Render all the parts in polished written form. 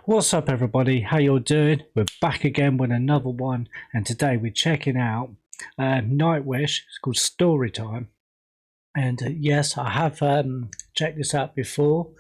What's up, everybody? How you all doing? We're back again with another one, and today we're checking out Nightwish. It's called Storytime, and yes, I have checked this out before,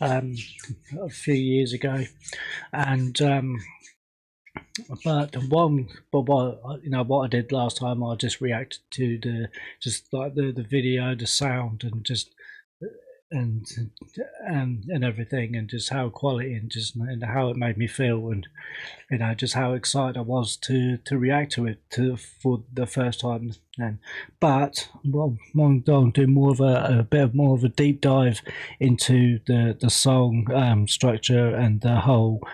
a few years ago, and but what I did last time, I just reacted to the video, the sound, and and and everything, and just how quality and how it made me feel, and just how excited I was to react to it for the first time. And but I'll do more of a bit more of a deep dive into the song structure and the whole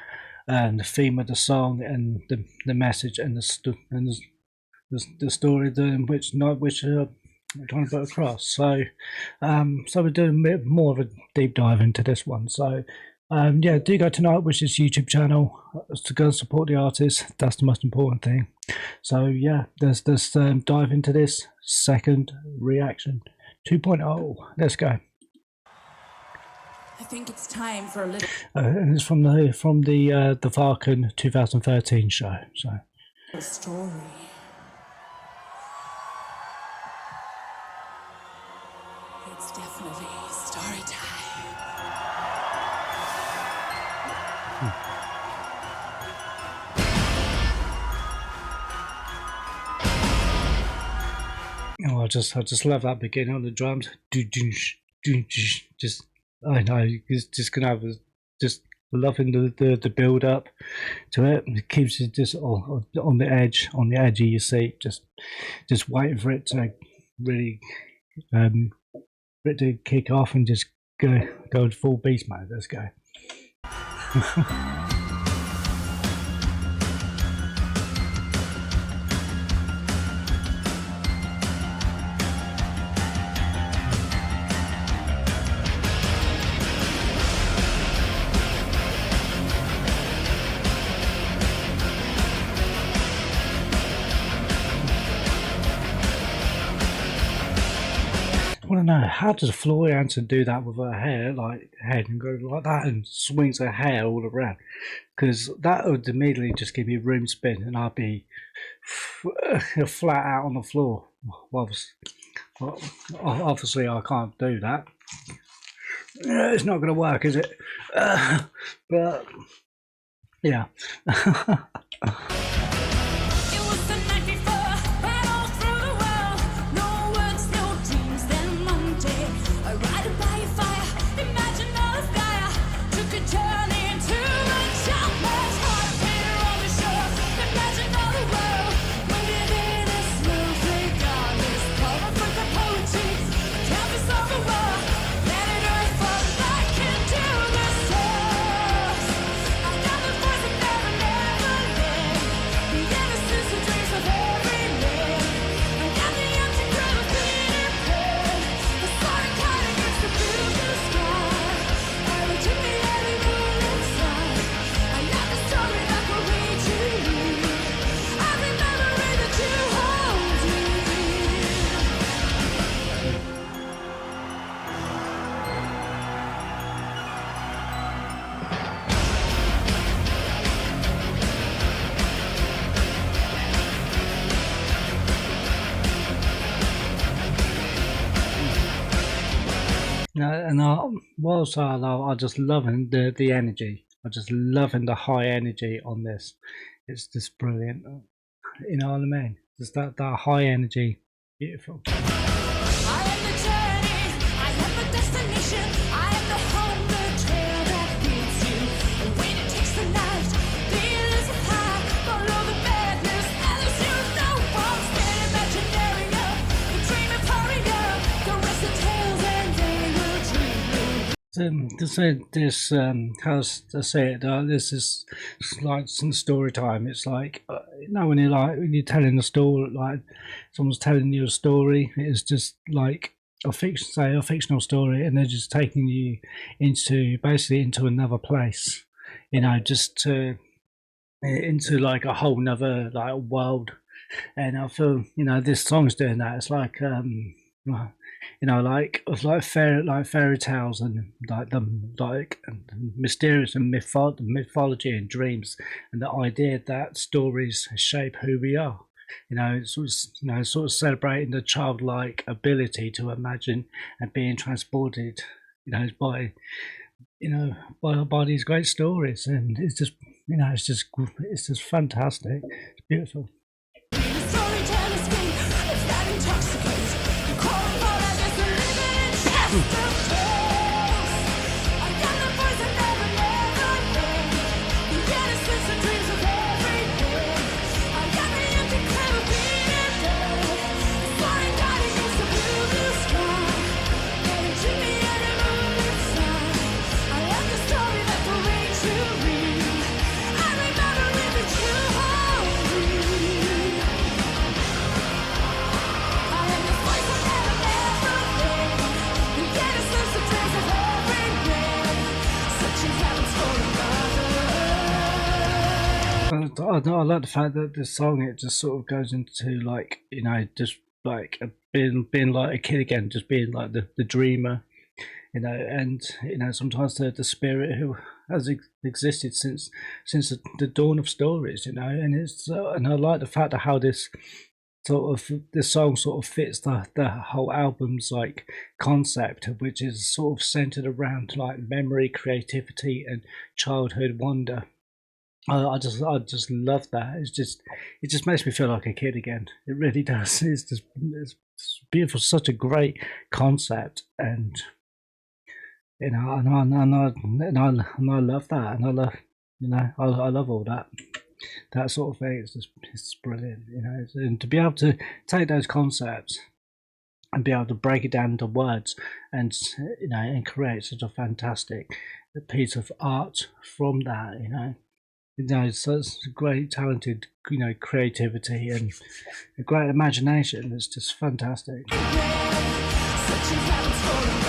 the theme of the song and the message and the story which I'm trying to put across. So we're doing a bit more of a deep dive into this one. So yeah, do go to Nightwish's YouTube channel to go support the artist. That's the most important thing. So yeah, let's dive into this second reaction 2.0. Let's go. I think it's time for a little. And it's from the Varkan 2013 show. So Story. It's definitely story time. Oh, I just love that beginning on the drums. Just I know it's just gonna have just loving the build up to it. It keeps you just on the edge of your seat, just waiting for it to really for it to kick off and just go full beast mode. Let's go. I want to know, how does Florian do that with her hair, like head, and go like that and swings her hair all around? Because that would immediately just give me room spin, and I'd be flat out on the floor. Well, obviously, I can't do that. It's not going to work, is it? But yeah. And whilst I just loving the energy. I just loving the high energy on this. It's just brilliant. You know what I mean? Just that high energy, beautiful. I am the journey, I am the destination, I am the home, the trail that leads you. And when it takes the night, feel is a high, follow the madness, and as you know, I'm still imaginary. The dream of hurry up, the rest of tales and they will dream you. To say this, how to say it, this is like some story time. It's like, when you're telling a story, like someone's telling you a story, it's just like a fictional story, and they're just taking you basically into another place, just into like a whole nother like world. And I feel this song's doing that. It's like like fairy tales and mysterious and mythology and dreams, and the idea that stories shape who we are. Sort of celebrating the childlike ability to imagine and being transported, by by these great stories, and it's just fantastic. It's beautiful. The storyteller's speak, it's that intoxicates. The core of us is the living chest of tales. I got the voice that never fade. The innocence and dreams of every day. I got the empty claim of being dead. The soaring God against the blue sky. And it took me and it moved inside. I love the story that will reach to read. I remember it that you hungry. I am the voice that never fade. The innocence and dreams of every day. Searching heaven's for I like the fact that the song, it just sort of goes into like, just like being like a kid again, just being like the dreamer, and sometimes the spirit who has existed since the dawn of stories, and and I like the fact of how this song sort of fits the whole album's like concept, which is sort of centered around like memory, creativity, and childhood wonder. I just love that. It just makes me feel like a kid again. It really does. It's beautiful. Such a great concept, and I love that, and I love I love all that sort of thing. It's brilliant, and to be able to take those concepts and be able to break it down into words, and and create such a fantastic piece of art from that. Such great talented, creativity and a great imagination. It's just fantastic. searching heaven's for another.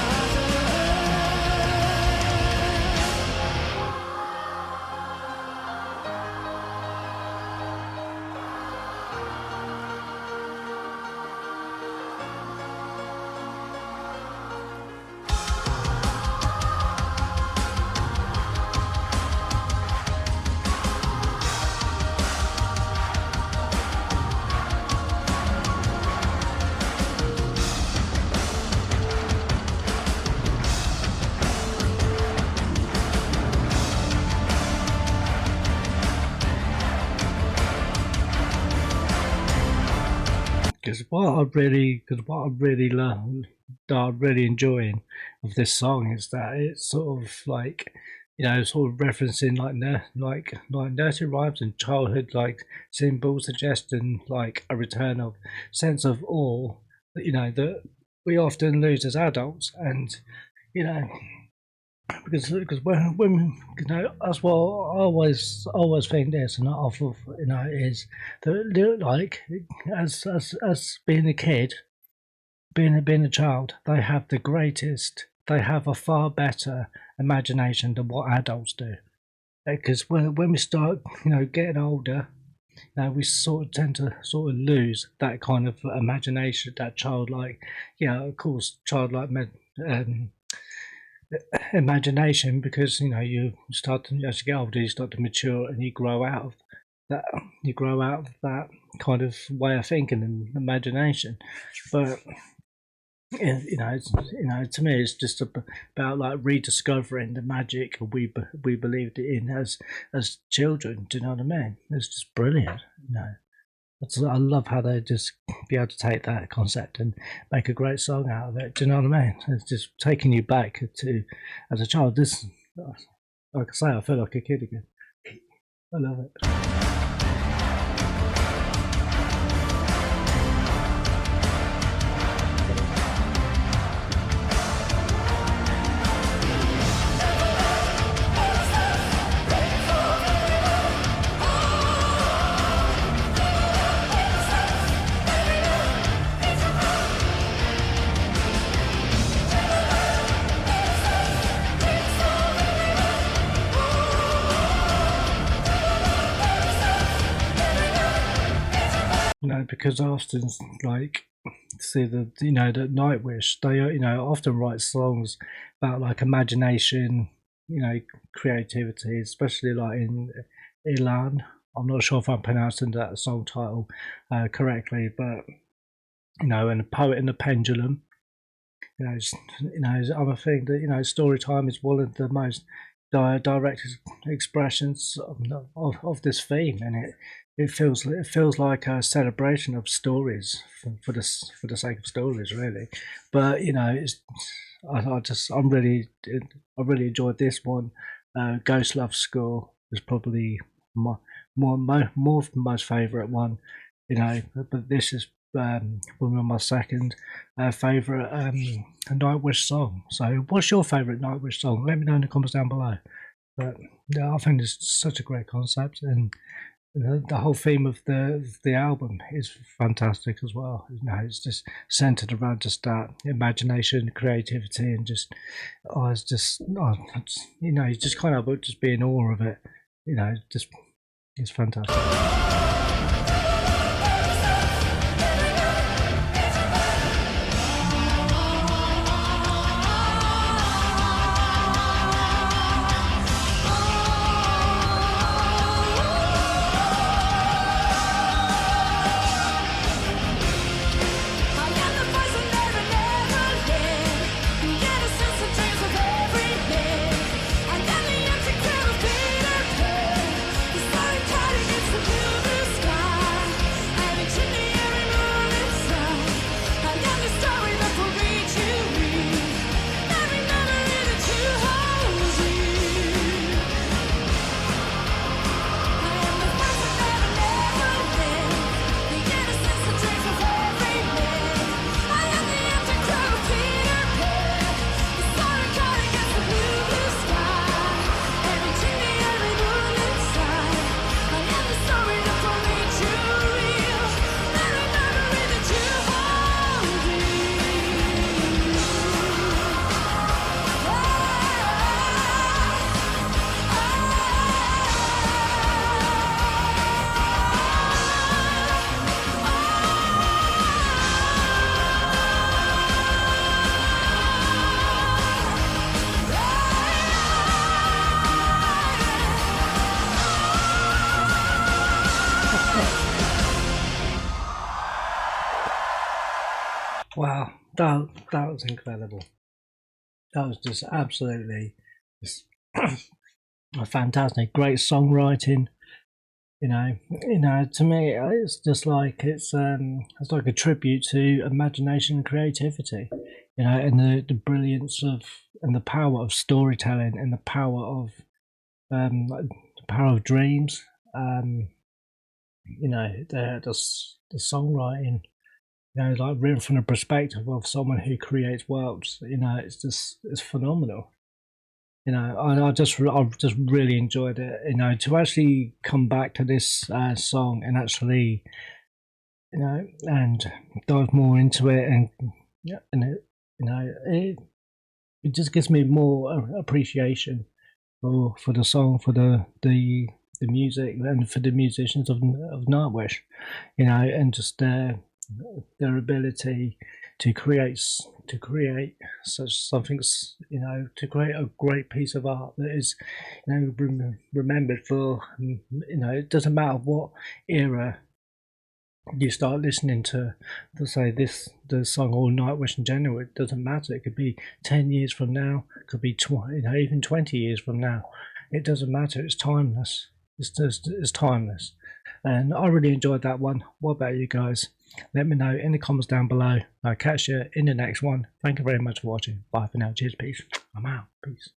Because what I really love, that I'm really enjoying of this song, is that it's sort of like, sort of referencing like nursery rhymes and childhood like symbols, suggesting like a return of sense of awe, that we often lose as adults, and you know because when that's what I always think this, and off of is that like as being a kid, being a child, they have the greatest, they have a far better imagination than what adults do. Because when we start getting older, we sort of tend to sort of lose that kind of imagination, that childlike, of course, childlike imagination, because you start to, as you get older, you start to mature, and you grow out of that. You grow out of that kind of way of thinking and imagination. But to me, it's just about like rediscovering the magic we believed in as children. Do you know what I mean? It's just brilliant. I love how they just be able to take that concept and make a great song out of it. Do you know what I mean? It's just taking you back to as a child. This, like I say, I feel like a kid again. I love it. Because Austin's like see the the Nightwish. They often write songs about like imagination, creativity, especially like in Ilan. I'm not sure if I'm pronouncing that song title correctly, but and the poet and the pendulum. I think that story time is one of the most direct expressions of this theme, and it feels like a celebration of stories for the sake of stories, really. But I really enjoyed this one. Ghost Love Score is probably my more most favourite one, but this is one of my second favourite Nightwish song. So, what's your favourite Nightwish song? Let me know in the comments down below. But yeah, I think it's such a great concept, and the whole theme of the album is fantastic as well. It's just centered around just that imagination, creativity, and just it's just you just kind of just be in awe of it. Just it's fantastic. Wow, that was incredible. That was just absolutely just a fantastic, great songwriting. To me, it's just like it's like a tribute to imagination and creativity. And the brilliance of and the power of storytelling and like, the power of dreams. The songwriting, like written from the perspective of someone who creates worlds. It's phenomenal. I just really enjoyed it. To actually come back to this song and actually, and dive more into it, and yeah, and it just gives me more appreciation for the song, for the music, and for the musicians of Nightwish, and just their ability to create such something, to create a great piece of art that is, remembered for, it doesn't matter what era you start listening to say the song or Nightwish in general. It doesn't matter. It could be 10 years from now, it could be even 20 years from now. It doesn't matter. It's timeless. It's timeless. And I really enjoyed that one. What about you guys? Let me know in the comments down below. I'll catch you in the next one. Thank you very much for watching. Bye for now. Cheers. Peace. I'm out. Peace.